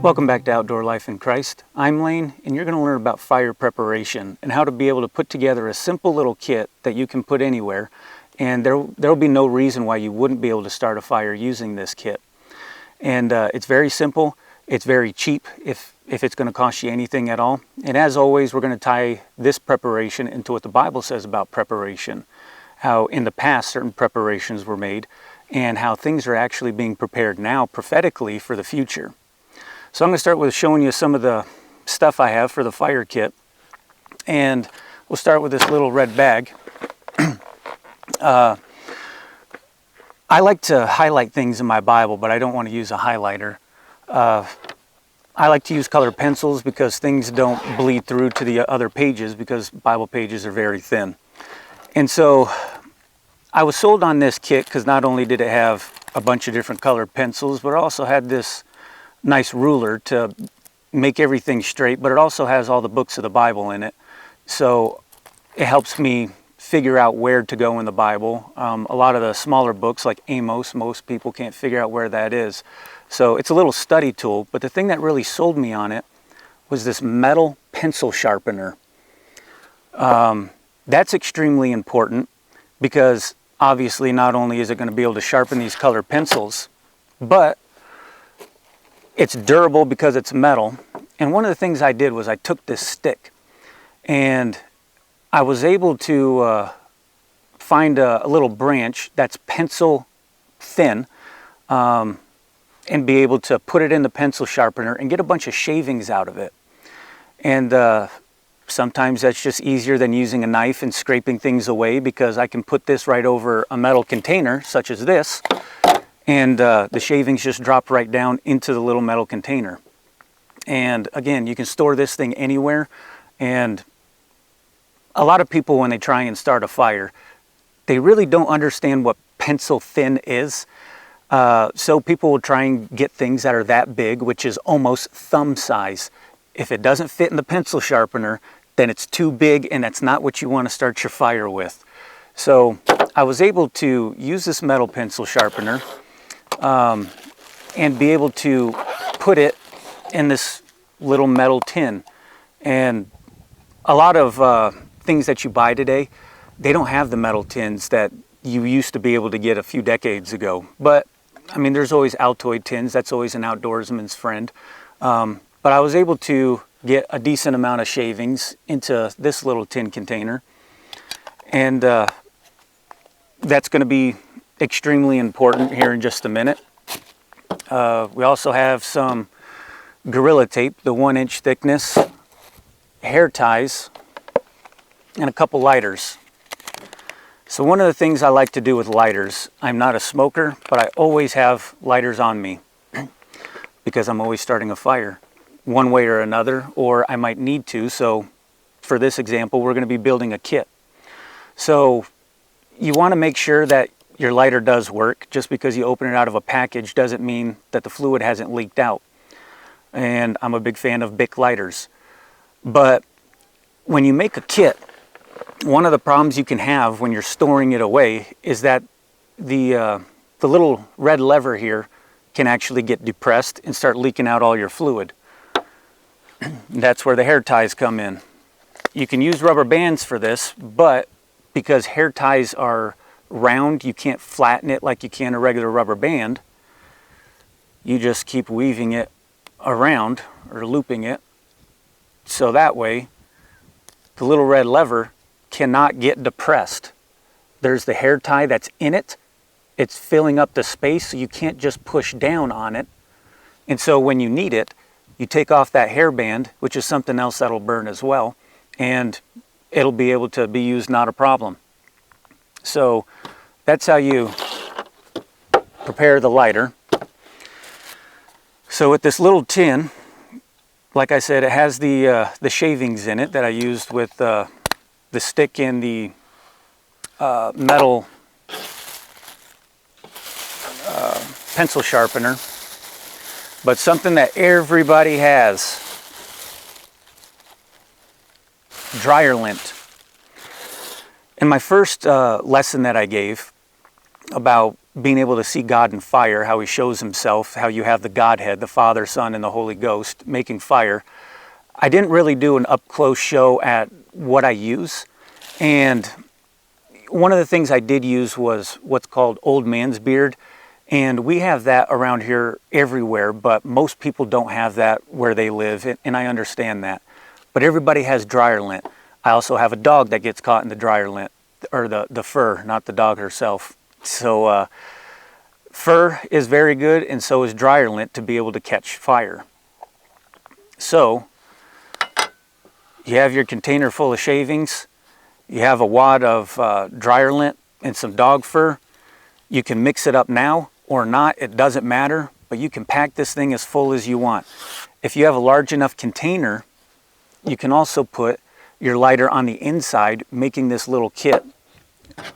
Welcome back to Outdoor Life in Christ. I'm Lane, and you're going to learn about fire preparation and how to be able to put together a simple little kit that you can put anywhere, and there'll be no reason why you wouldn't be able to start a fire using this kit. And it's very simple, it's very cheap if it's going to cost you anything at all. And as always, we're going to tie this preparation into what the Bible says about preparation, how in the past certain preparations were made, and how things are actually being prepared now prophetically for the future. So I'm going to start with showing you some of the stuff I have for the fire kit. And we'll start with this little red bag. I like to highlight things in my Bible, but I don't want to use a highlighter. I like to use colored pencils because things don't bleed through to the other pages because Bible pages are very thin. And so I was sold on this kit because not only did it have a bunch of different colored pencils, but it also had this nice ruler to make everything straight, but it also has all the books of the Bible in it. So it helps me figure out where to go in the Bible. A lot of the smaller books like Amos, most people can't figure out where that is. So it's a little study tool, but the thing that really sold me on it was this metal pencil sharpener. That's extremely important because obviously not only is it going to be able to sharpen these colored pencils, but it's durable because it's metal. And one of the things I did was I took this stick and I was able to find a little branch that's pencil thin and be able to put it in the pencil sharpener and get a bunch of shavings out of it. And sometimes that's just easier than using a knife and scraping things away because I can put this right over a metal container such as this, and the shavings just drop right down into the little metal container. And again, you can store this thing anywhere. And a lot of people, when they try and start a fire, they really don't understand what pencil thin is. So people will try and get things that are that big, which is almost thumb size. If it doesn't fit in the pencil sharpener, then it's too big, and that's not what you want to start your fire with. So I was able to use this metal pencil sharpener and be able to put it in this little metal tin. And a lot of things that you buy today, they don't have the metal tins that you used to be able to get a few decades ago. But I mean, there's always Altoid tins. That's always an outdoorsman's friend. But I was able to get a decent amount of shavings into this little tin container. And that's going to be extremely important here in just a minute. We also have some Gorilla Tape, the 1-inch thickness, hair ties, and a couple lighters. So one of the things I like to do with lighters, I'm not a smoker, but I always have lighters on me because I'm always starting a fire one way or another, or I might need to. So for this example, we're going to be building a kit. So you want to make sure that your lighter does work. Just because you open it out of a package doesn't mean that the fluid hasn't leaked out. And I'm a big fan of Bic lighters. But when you make a kit, one of the problems you can have when you're storing it away is that the little red lever here can actually get depressed and start leaking out all your fluid. That's where the hair ties come in. You can use rubber bands for this, but because hair ties are round, you can't flatten it like you can a regular rubber band. You just keep weaving it around or looping it, so that way the little red lever cannot get depressed. There's the hair tie that's in it. It's filling up the space, so you can't just push down on it. And so when you need it, you take off that hairband, which is something else that'll burn as well, and it'll be able to be used, not a problem. So that's how you prepare the lighter. So with this little tin, like I said, it has the shavings in it that I used with the stick and the metal pencil sharpener. But something that everybody has, dryer lint. In my first lesson that I gave about being able to see God in fire, how he shows himself, how you have the Godhead, the Father, Son, and the Holy Ghost making fire. I didn't really do an up-close show at what I use. And one of the things I did use was what's called old man's beard. And we have that around here everywhere, but most people don't have that where they live, and I understand that. But everybody has dryer lint. I also have a dog that gets caught in the dryer lint, or the fur, not the dog herself. So fur is very good, and so is dryer lint to be able to catch fire. So you have your container full of shavings, you have a wad of dryer lint and some dog fur. You can mix it up now or not, it doesn't matter, but you can pack this thing as full as you want. If you have a large enough container, you can also put your lighter on the inside, making this little kit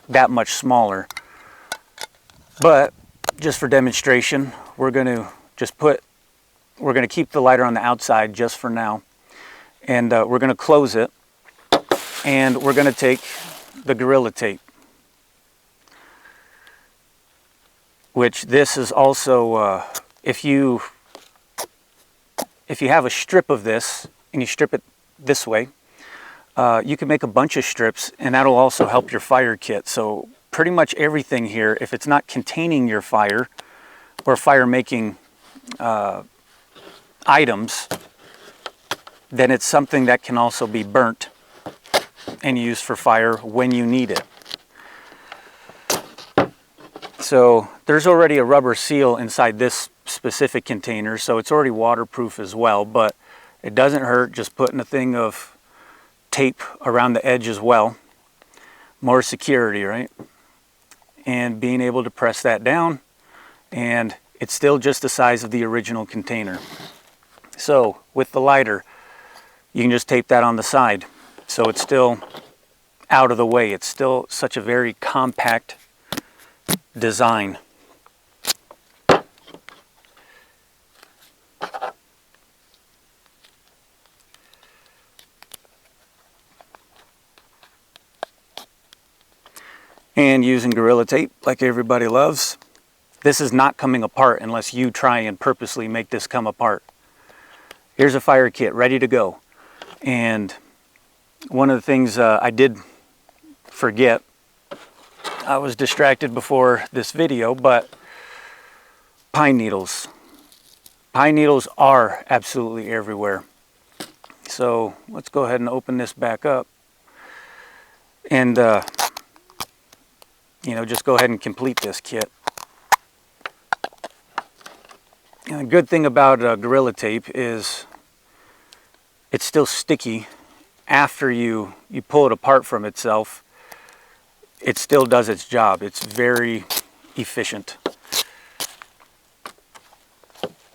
that much smaller. But just for demonstration, we're going to keep the lighter on the outside just for now, and we're going to close it, and we're going to take the Gorilla Tape, which this is also, if you have a strip of this and you strip it this way, you can make a bunch of strips, and that'll also help your fire kit. So pretty much everything here, if it's not containing your fire or fire making items, then it's something that can also be burnt and used for fire when you need it. So there's already a rubber seal inside this specific container, so it's already waterproof as well, but it doesn't hurt just putting a thing of tape around the edge as well. More security, right? And being able to press that down, and it's still just the size of the original container. So with the lighter, you can just tape that on the side, so it's still out of the way. It's still such a very compact design. And using Gorilla Tape like everybody loves, this is not coming apart unless you try and purposely make this come apart. Here's a fire kit ready to go. And one of the things I did forget, I was distracted before this video, but pine needles. Pine needles are absolutely everywhere. So let's go ahead and open this back up, and just go ahead and complete this kit. And the good thing about Gorilla Tape is it's still sticky after you pull it apart from itself. It still does its job. It's very efficient.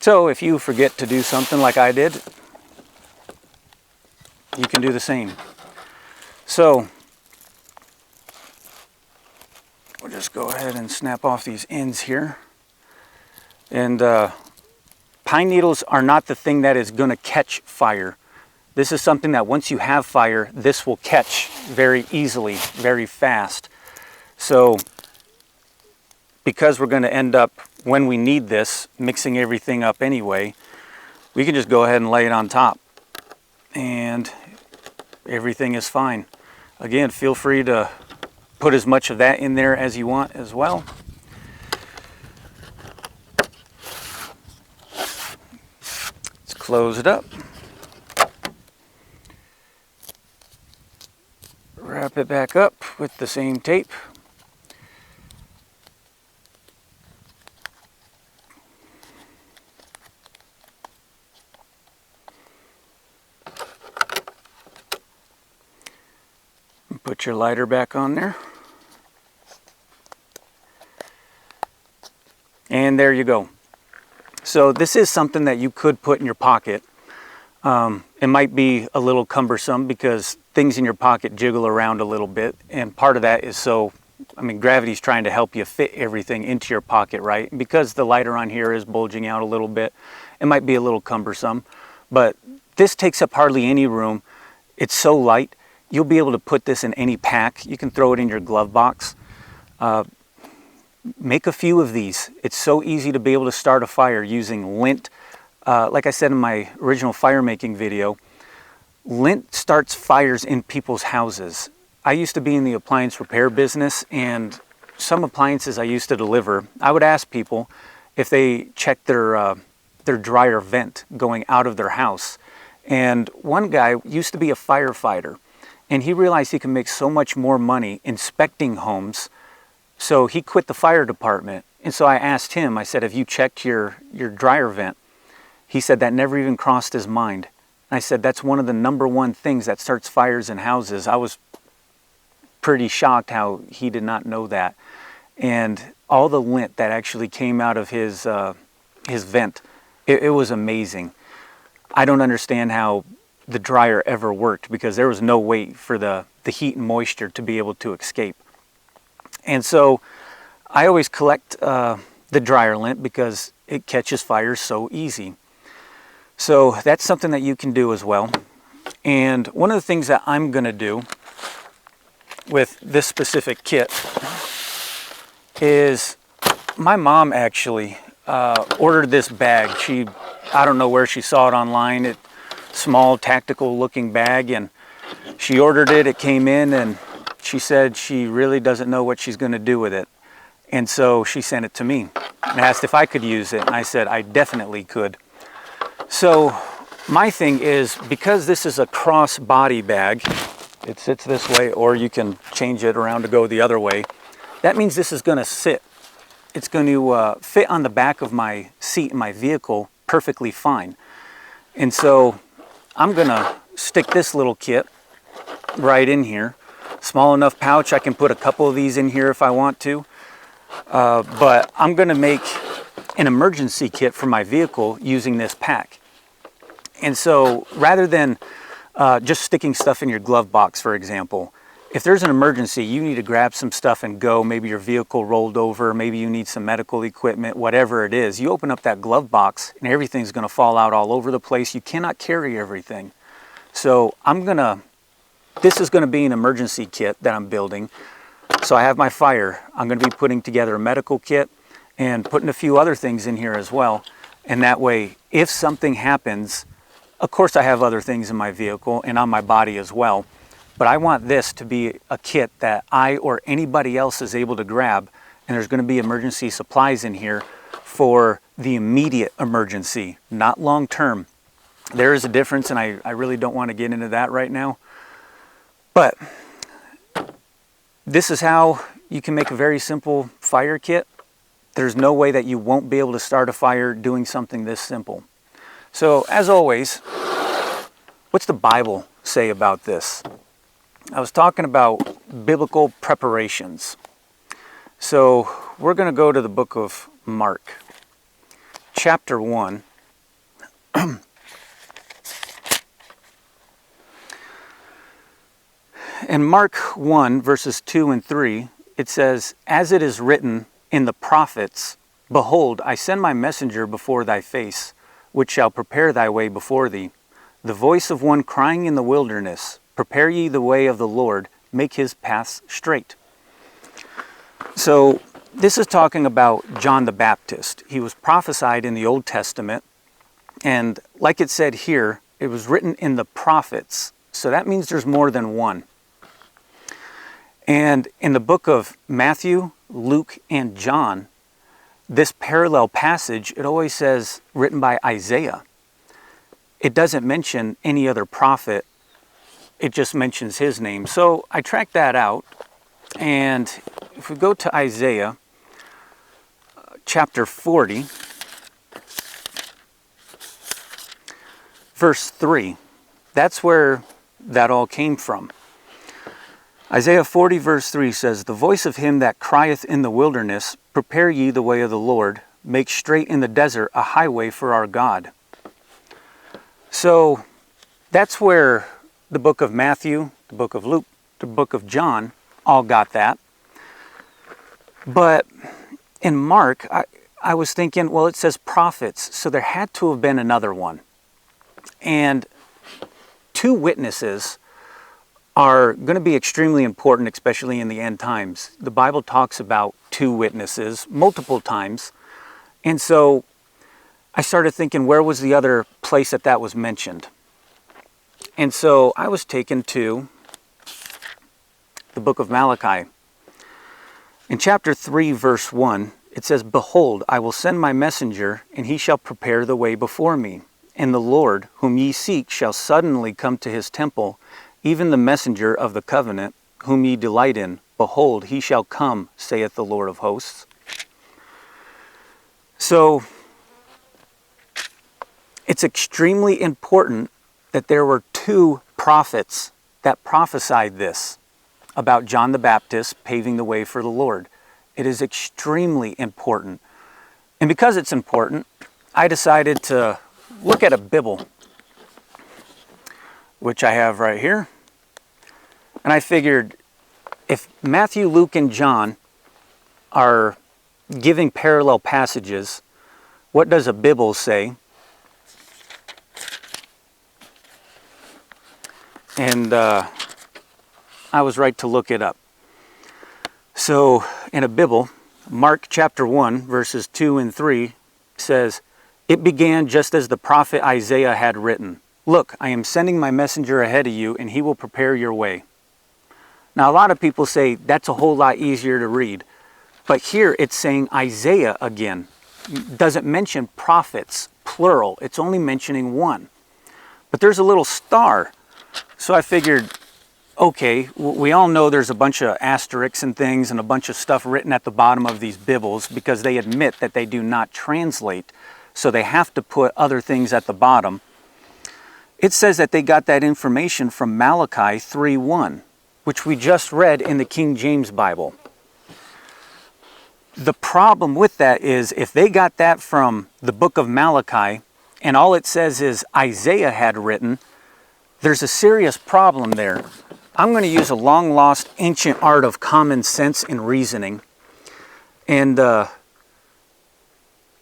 So if you forget to do something like I did, you can do the same. So we'll just go ahead and snap off these ends here. And pine needles are not the thing that is going to catch fire. This is something that once you have fire, this will catch very easily, very fast. So because we're going to end up, when we need this, mixing everything up anyway, we can just go ahead and lay it on top, and everything is fine. Again, feel free to put as much of that in there as you want as well. Let's close it up. Wrap it back up with the same tape. Put your lighter back on there. And there you go. So this is something that you could put in your pocket. It might be a little cumbersome because things in your pocket jiggle around a little bit, and part of that is gravity's trying to help you fit everything into your pocket, right? And because the lighter on here is bulging out a little bit, it might be a little cumbersome, but this takes up hardly any room. It's so light, you'll be able to put this in any pack. You can throw it in your glove box. make a few of these. It's so easy to be able to start a fire using lint. Like I said in my original fire making video, lint starts fires in people's houses. I used to be in the appliance repair business, and some appliances I used to deliver, I would ask people if they checked their dryer vent going out of their house. And one guy used to be a firefighter, and he realized he could make so much more money inspecting homes, so he quit the fire department. And so I asked him, I said, have you checked your dryer vent? He said that never even crossed his mind. And I said, that's one of the #1 things that starts fires in houses. I was pretty shocked how he did not know that. And all the lint that actually came out of his vent, it was amazing. I don't understand how the dryer ever worked, because there was no way for the heat and moisture to be able to escape. And so I always collect the dryer lint because it catches fires so easy. So that's something that you can do as well. And one of the things that I'm going to do with this specific kit is, my mom actually ordered this bag. I don't know where she saw it online. Small tactical looking bag, and she ordered it. It came in, and she said she really doesn't know what she's going to do with it. And so she sent it to me and asked if I could use it. And I said I definitely could. So my thing is, because this is a cross body bag, it sits this way, or you can change it around to go the other way. That means this is going to sit. It's going to fit on the back of my seat in my vehicle perfectly fine. And so I'm going to stick this little kit right in here. Small enough pouch, I can put a couple of these in here if I want to. But I'm going to make an emergency kit for my vehicle using this pack. And so rather than just sticking stuff in your glove box, for example, if there's an emergency, you need to grab some stuff and go. Maybe your vehicle rolled over, maybe you need some medical equipment, whatever it is. You open up that glove box and everything's going to fall out all over the place. You cannot carry everything. So this is going to be an emergency kit that I'm building. So I have my fire. I'm going to be putting together a medical kit and putting a few other things in here as well. And that way, if something happens, of course I have other things in my vehicle and on my body as well. But I want this to be a kit that I or anybody else is able to grab, and there's going to be emergency supplies in here for the immediate emergency, not long term. There is a difference, and I really don't want to get into that right now. But this is how you can make a very simple fire kit. There's no way that you won't be able to start a fire doing something this simple. So as always, what's the Bible say about this? I was talking about biblical preparations. So we're going to go to the book of Mark, chapter 1. In Mark 1, verses 2 and 3, it says, "As it is written in the prophets, Behold, I send my messenger before thy face, which shall prepare thy way before thee. The voice of one crying in the wilderness, Prepare ye the way of the Lord, make his paths straight." So this is talking about John the Baptist. He was prophesied in the Old Testament, and like it said here, it was written in the prophets. So that means there's more than one. And in the book of Matthew, Luke, and John, this parallel passage, it always says written by Isaiah. It doesn't mention any other prophet. It just mentions his name. So I tracked that out, and if we go to Isaiah chapter 40, verse 3, that's where that all came from. Isaiah 40 verse 3 says, "The voice of him that crieth in the wilderness, Prepare ye the way of the Lord, make straight in the desert a highway for our God." So that's where the book of Matthew, the book of Luke, the book of John all got that. But in Mark, I was thinking, well, it says prophets, so there had to have been another one. And two witnesses are going to be extremely important, especially in the end times. The Bible talks about two witnesses multiple times. And so I started thinking, where was the other place that was mentioned? And so I was taken to the book of Malachi. In chapter 3, verse 1, it says, "Behold, I will send my messenger, and he shall prepare the way before me. And the Lord, whom ye seek, shall suddenly come to his temple, even the messenger of the covenant, whom ye delight in. Behold, he shall come, saith the Lord of hosts." So, it's extremely important that there were two prophets that prophesied this about John the Baptist paving the way for the Lord. It is extremely important. And because it's important, I decided to look at a Bible, which I have right here. And I figured, if Matthew, Luke, and John are giving parallel passages, what does a Bible say? And I was right to look it up. So in a Bible, Mark chapter 1, verses 2 and 3 says, "It began just as the prophet Isaiah had written. Look, I am sending my messenger ahead of you, and he will prepare your way." Now, a lot of people say that's a whole lot easier to read. But here it's saying Isaiah again. It doesn't mention prophets, plural. It's only mentioning one. But there's a little star. So I figured, okay, we all know there's a bunch of asterisks and things and a bunch of stuff written at the bottom of these Bibles because they admit that they do not translate. So they have to put other things at the bottom. It says that they got that information from Malachi 3:1, which we just read in the King James Bible. The problem with that is if they got that from the book of Malachi and all it says is Isaiah had written, there's a serious problem there. I'm going to use a long-lost ancient art of common sense and reasoning. And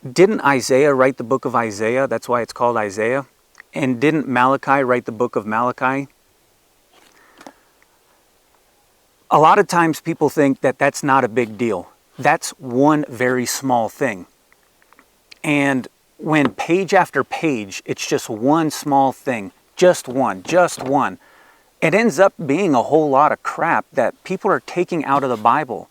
didn't Isaiah write the book of Isaiah? That's why it's called Isaiah. And didn't Malachi write the book of Malachi? A lot of times people think that that's not a big deal. That's one very small thing. And when page after page, it's just one small thing, just one, it ends up being a whole lot of crap that people are taking out of the Bible.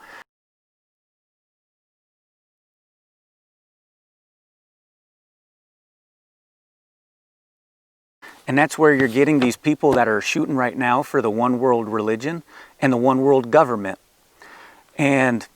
And that's where you're getting these people that are shooting right now for the one world religion and the one world government. And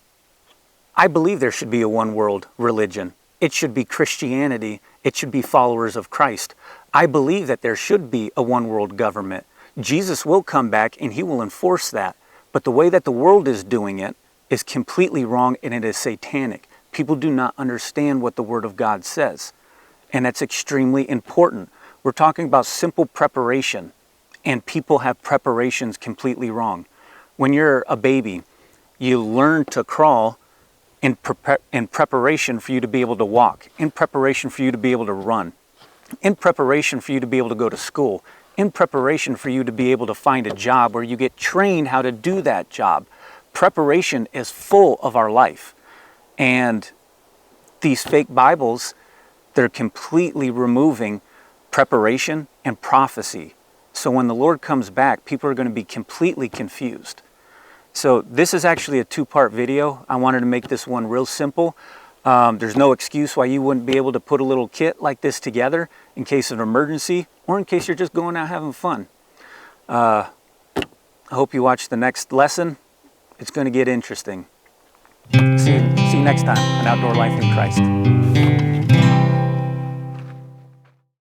I believe there should be a one world religion. It should be Christianity. It should be followers of Christ. I believe that there should be a one world government. Jesus will come back and he will enforce that. But the way that the world is doing it is completely wrong and it is satanic. People do not understand what the Word of God says. And that's extremely important. We're talking about simple preparation, and people have preparations completely wrong. When you're a baby, you learn to crawl in preparation for you to be able to walk, in preparation for you to be able to run, in preparation for you to be able to go to school, in preparation for you to be able to find a job where you get trained how to do that job. Preparation is full of our life. And these fake Bibles, they're completely removing preparation and prophecy. So when the Lord comes back, people are going to be completely confused. So this is actually a two-part video. I wanted to make this one real simple. There's no excuse why you wouldn't be able to put a little kit like this together in case of an emergency or in case you're just going out having fun. I hope you watch the next lesson. It's going to get interesting. See you next time on Outdoor Life in Christ.